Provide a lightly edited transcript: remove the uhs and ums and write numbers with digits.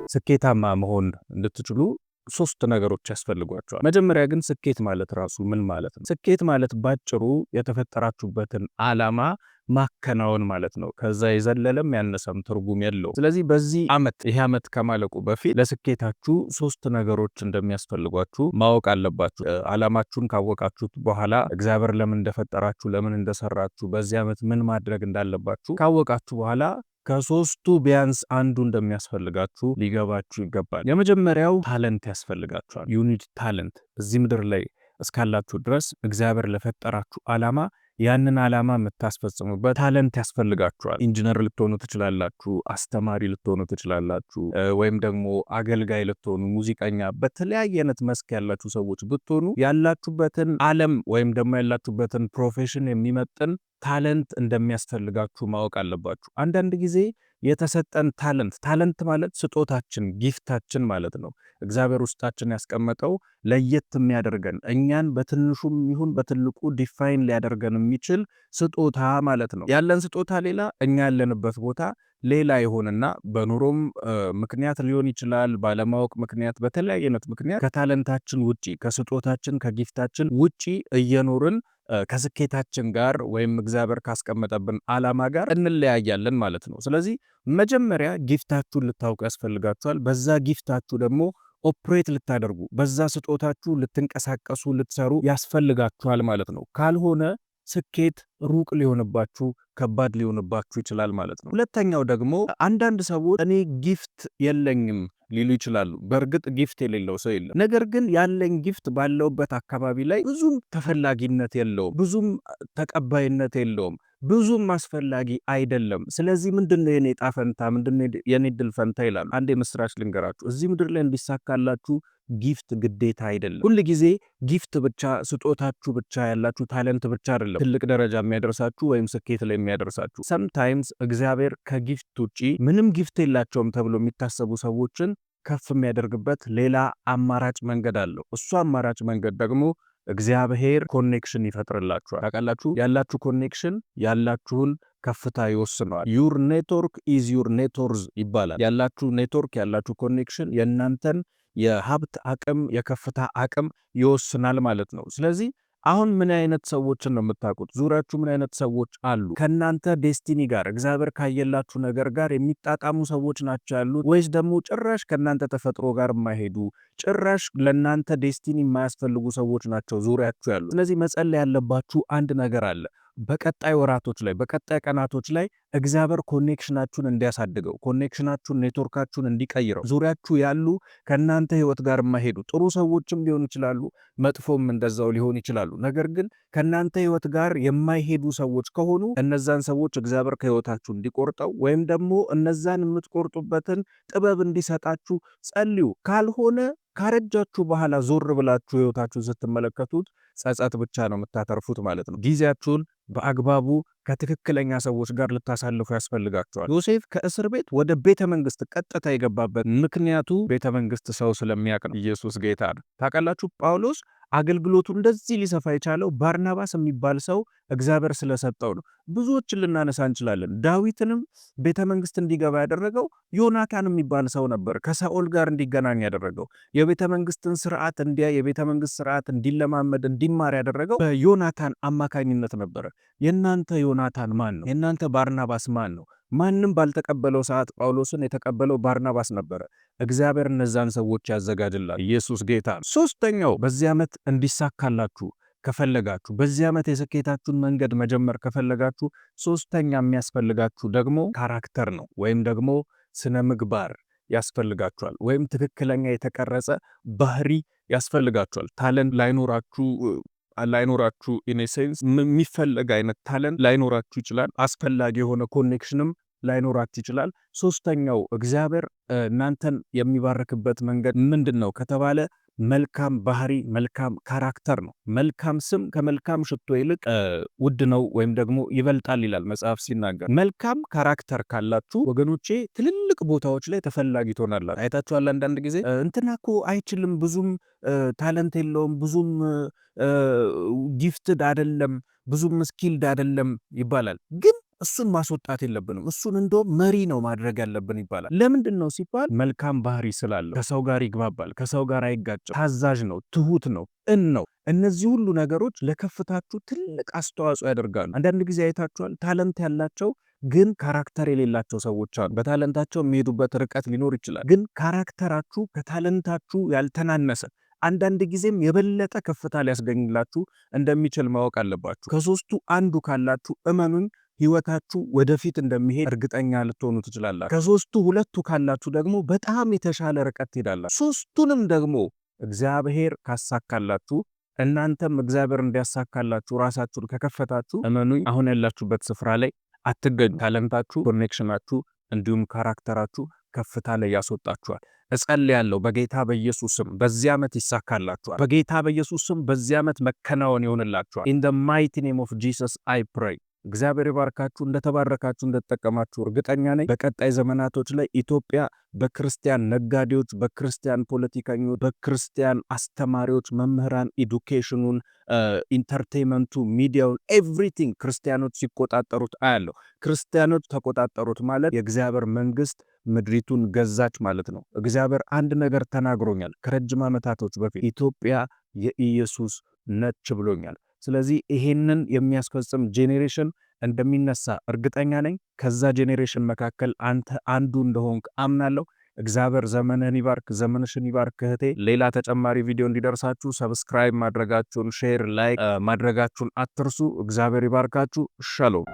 ስኬታማ መሆን እንድትችሉ ሶስት ነገሮች ያስፈልጓቸዋል። መጀመሪያ ግን ስኬት ማለት ራሱ ምን ማለት ነው? ስኬት ማለት ባጭሩ የተፈጠራችሁበትን ዓላማ ማከናወን ማለት ነው። ከዛ የዘለለም ያነሰም ትርጉም የለው። ስለዚህ በዚህ ይሄ ዓመት ከማለቁ በፊት ለስኬታችሁ ሶስት ነገሮች እንደሚያስፈልጓችሁ ማወቅ አለባችሁ። ዓላማችሁን ካወቃችሁት በኋላ እግዚአብሔር ለምን እንደፈጠራችሁ፣ ለምን እንደሰራችሁ፣ በዚህ ዓመት ምን ማድረግ እንዳለባችሁ ካወቃችሁ በኋላ ከሶስቱ ቢያንስ አንዱ እንደሚያስፈልጋችሁ ሊገባችሁ ይገባል። የመጀመሪያው ታለንት ያስፈልጋችኋል። ዩኒት ታለንት እዚህ ምድር ላይ እስካላችሁ ድረስ እግዚአብሔር ለፈጠራችሁ ዓላማ ያንን ዓላማ የምታስፈጽሙበት ታለንት ያስፈልጋችኋል። ኢንጂነር ልትሆኑ ትችላላችሁ፣ አስተማሪ ልትሆኑ ትችላላችሁ፣ ወይም ደግሞ አገልጋይ ልትሆኑ፣ ሙዚቀኛ፣ በተለያየ አይነት መስክ ያላችሁ ሰዎች ብትሆኑ ያላችሁበትን ዓለም ወይም ደግሞ ያላችሁበትን ፕሮፌሽን የሚመጥን ታለንት እንደሚያስፈልጋችሁ ማወቅ አለባችሁ። አንዳንድ ጊዜ የተሰጠን ታለንት ማለት ስጦታችን፣ ጊፍታችን ማለት ነው። እግዚአብሔር ውስጣችን ያስቀመጠው ለየት የሚያደርገን እኛን በትንሹም ይሁን በትልቁ ዲፋይን ሊያደርገን የሚችል ስጦታ ማለት ነው። ያለን ስጦታ ሌላ፣ እኛ ያለንበት ቦታ ሌላ ይሆንና በኑሮም ምክንያት ሊሆን ይችላል፣ ባለማወቅ ምክንያት፣ በተለያየ አይነት ምክንያት ከታለንታችን ውጪ፣ ከስጦታችን ከጊፍታችን ውጪ እየኖርን ከስኬታችን ጋር ወይም እግዚአብሔር ካስቀመጠብን ዓላማ ጋር እንለያያለን ማለት ነው። ስለዚህ መጀመሪያ ጊፍታችሁን ልታውቁ ያስፈልጋችኋል። በዛ ጊፍታችሁ ደግሞ ኦፕሬት ልታደርጉ፣ በዛ ስጦታችሁ ልትንቀሳቀሱ፣ ልትሰሩ ያስፈልጋችኋል ማለት ነው። ካልሆነ ስኬት ሩቅ ሊሆንባችሁ፣ ከባድ ሊሆንባችሁ ይችላል ማለት ነው። ሁለተኛው ደግሞ አንዳንድ ሰዎች እኔ ጊፍት የለኝም ሊሉ ይችላሉ። በእርግጥ ጊፍት የሌለው ሰው የለም። ነገር ግን ያለኝ ጊፍት ባለውበት አካባቢ ላይ ብዙም ተፈላጊነት የለውም፣ ብዙም ተቀባይነት የለውም፣ ብዙም አስፈላጊ አይደለም። ስለዚህ ምንድነው የኔ ዕጣ ፈንታ፣ ምንድነው የኔ ድል ፈንታ ይላሉ። አንድ የምስራች ልንገራችሁ። እዚህ ምድር ላይ እንዲሳካላችሁ ጊፍት ግዴታ አይደለም። ሁል ጊዜ ጊፍት ብቻ፣ ስጦታችሁ ብቻ፣ ያላችሁ ታለንት ብቻ አይደለም ትልቅ ደረጃ የሚያደርሳችሁ ወይም ስኬት ላይ የሚያደርሳችሁ። ሰምታይምስ እግዚአብሔር ከጊፍት ውጪ ምንም ጊፍት የላቸውም ተብሎ የሚታሰቡ ሰዎችን ከፍ የሚያደርግበት ሌላ አማራጭ መንገድ አለው። እሱ አማራጭ መንገድ ደግሞ እግዚአብሔር ኮኔክሽን ይፈጥርላችኋል። ታውቃላችሁ፣ ያላችሁ ኮኔክሽን ያላችሁን ከፍታ ይወስነዋል። ዩር ኔትወርክ ኢዝ ዩር ኔትወርዝ ይባላል። ያላችሁ ኔትወርክ፣ ያላችሁ ኮኔክሽን የእናንተን የሀብት አቅም፣ የከፍታ አቅም ይወስናል ማለት ነው። ስለዚህ አሁን ምን አይነት ሰዎችን ነው የምታውቁት? ዙሪያችሁ ምን አይነት ሰዎች አሉ? ከናንተ ዴስቲኒ ጋር እግዚአብሔር ካየላችሁ ነገር ጋር የሚጣጣሙ ሰዎች ናቸው ያሉት? ወይስ ደግሞ ጭራሽ ከናንተ ተፈጥሮ ጋር የማይሄዱ ጭራሽ ለናንተ ዴስቲኒ የማያስፈልጉ ሰዎች ናቸው ዙሪያችሁ ያሉት? ስለዚህ መጸለይ ያለባችሁ አንድ ነገር አለ። በቀጣይ ወራቶች ላይ፣ በቀጣይ ቀናቶች ላይ እግዚአብሔር ኮኔክሽናችሁን እንዲያሳድገው፣ ኮኔክሽናችሁን፣ ኔትወርካችሁን እንዲቀይረው፣ ዙሪያችሁ ያሉ ከናንተ ህይወት ጋር የማይሄዱ ጥሩ ሰዎችም ሊሆኑ ይችላሉ፣ መጥፎም እንደዛው ሊሆኑ ይችላሉ። ነገር ግን ከናንተ ህይወት ጋር የማይሄዱ ሰዎች ከሆኑ እነዛን ሰዎች እግዚአብሔር ከህይወታችሁ እንዲቆርጠው ወይም ደግሞ እነዛን የምትቆርጡበትን ጥበብ እንዲሰጣችሁ ጸልዩ። ካልሆነ ካረጃችሁ በኋላ ዞር ብላችሁ ህይወታችሁን ስትመለከቱት ጸጸት ብቻ ነው የምታተርፉት ማለት ነው። ጊዜያችሁን በአግባቡ ከትክክለኛ ሰዎች ጋር ልታሳልፉ ያስፈልጋቸዋል። ዮሴፍ ከእስር ቤት ወደ ቤተ መንግስት ቀጥታ የገባበት ምክንያቱ ቤተ መንግስት ሰው ስለሚያውቅ ነው። ኢየሱስ ጌታ ነው። ታውቃላችሁ፣ ጳውሎስ አገልግሎቱ እንደዚህ ሊሰፋ የቻለው ባርናባስ የሚባል ሰው እግዚአብሔር ስለሰጠው ነው። ብዙዎችን ልናነሳ እንችላለን። ዳዊትንም ቤተ መንግስት እንዲገባ ያደረገው ዮናታን የሚባል ሰው ነበር። ከሳኦል ጋር እንዲገናኝ ያደረገው፣ የቤተ መንግስትን ስርዓት እንዲያ፣ የቤተ መንግስት ስርዓት እንዲለማመድ እንዲማር ያደረገው በዮናታን አማካኝነት ነበረ። የእናንተ ዮናታን ማን ነው? የእናንተ ባርናባስ ማን ነው? ማንም ባልተቀበለው ሰዓት ጳውሎስን የተቀበለው ባርናባስ ነበረ። እግዚአብሔር እነዛን ሰዎች ያዘጋጅላል። ኢየሱስ ጌታ ነው። ሶስተኛው በዚህ ዓመት እንዲሳካላችሁ ከፈለጋችሁ፣ በዚህ ዓመት የስኬታችሁን መንገድ መጀመር ከፈለጋችሁ፣ ሶስተኛ የሚያስፈልጋችሁ ደግሞ ካራክተር ነው፣ ወይም ደግሞ ስነ ምግባር ያስፈልጋችኋል፣ ወይም ትክክለኛ የተቀረጸ ባህሪ ያስፈልጋችኋል። ታለንት ላይኖራችሁ ኢኔሴንስ የሚፈለግ አይነት ታለንት ላይኖራችሁ ይችላል። አስፈላጊ የሆነ ኮኔክሽንም ላይኖራችሁ ይችላል። ሶስተኛው እግዚአብሔር እናንተን የሚባርክበት መንገድ ምንድን ነው ከተባለ መልካም ባህሪ፣ መልካም ካራክተር ነው። መልካም ስም ከመልካም ሽቶ ይልቅ ውድ ነው ወይም ደግሞ ይበልጣል ይላል መጽሐፍ ሲናገር። መልካም ካራክተር ካላችሁ ወገኖቼ ትልልቅ ቦታዎች ላይ ተፈላጊ ትሆናላችሁ። አይታችኋል። አንዳንድ ጊዜ እንትና እኮ አይችልም፣ ብዙም ታለንት የለውም፣ ብዙም ጊፍትድ አይደለም፣ ብዙም ስኪልድ አይደለም ይባላል። ግን እሱን ማስወጣት የለብንም። እሱን እንደውም መሪ ነው ማድረግ ያለብን ይባላል። ለምንድን ነው ሲባል መልካም ባህሪ ስላለው፣ ከሰው ጋር ይግባባል፣ ከሰው ጋር አይጋጭም፣ ታዛዥ ነው፣ ትሁት ነው፣ ነው። እነዚህ ሁሉ ነገሮች ለከፍታችሁ ትልቅ አስተዋጽኦ ያደርጋሉ። አንዳንድ ጊዜ አይታችኋል፣ ታለንት ያላቸው ግን ካራክተር የሌላቸው ሰዎች አሉ። በታለንታቸው የሚሄዱበት ርቀት ሊኖር ይችላል፣ ግን ካራክተራችሁ ከታለንታችሁ ያልተናነሰ አንዳንድ ጊዜም የበለጠ ከፍታ ሊያስገኝላችሁ እንደሚችል ማወቅ አለባችሁ። ከሶስቱ አንዱ ካላችሁ እመኑኝ ህይወታችሁ ወደፊት እንደሚሄድ እርግጠኛ ልትሆኑ ትችላላችሁ። ከሶስቱ ሁለቱ ካላችሁ ደግሞ በጣም የተሻለ ርቀት ትሄዳላችሁ። ሶስቱንም ደግሞ እግዚአብሔር ካሳካላችሁ እናንተም እግዚአብሔር እንዲያሳካላችሁ ራሳችሁን ከከፈታችሁ እመኑኝ አሁን ያላችሁበት ስፍራ ላይ አትገኙ። ታለንታችሁ፣ ኮኔክሽናችሁ እንዲሁም ካራክተራችሁ ከፍታ ላይ ያስወጣችኋል። እጸልያለሁ በጌታ በኢየሱስ ስም በዚህ ዓመት ይሳካላችኋል። በጌታ በኢየሱስ ስም በዚህ ዓመት መከናወን ይሆንላችኋል። in the mighty name of Jesus I pray። እግዚአብሔር ይባርካችሁ። እንደተባረካችሁ እንደተጠቀማችሁ እርግጠኛ ነኝ። በቀጣይ ዘመናቶች ላይ ኢትዮጵያ በክርስቲያን ነጋዴዎች፣ በክርስቲያን ፖለቲከኞች፣ በክርስቲያን አስተማሪዎች፣ መምህራን፣ ኤዱኬሽኑን፣ ኢንተርቴይንመንቱ፣ ሚዲያውን ኤቭሪቲንግ ክርስቲያኖች ሲቆጣጠሩት አያለሁ። ክርስቲያኖች ተቆጣጠሩት ማለት የእግዚአብሔር መንግስት ምድሪቱን ገዛች ማለት ነው። እግዚአብሔር አንድ ነገር ተናግሮኛል ከረጅም ዓመታቶች በፊት ኢትዮጵያ የኢየሱስ ነች ብሎኛል። ስለዚህ ይሄንን የሚያስፈጽም ጄኔሬሽን እንደሚነሳ እርግጠኛ ነኝ። ከዛ ጄኔሬሽን መካከል አንተ አንዱ እንደሆንክ አምናለሁ። እግዚአብሔር ዘመንህን ይባርክ፣ ዘመንሽን ይባርክ እህቴ። ሌላ ተጨማሪ ቪዲዮ እንዲደርሳችሁ ሰብስክራይብ ማድረጋችሁን፣ ሼር፣ ላይክ ማድረጋችሁን አትርሱ። እግዚአብሔር ይባርካችሁ። ሻሎም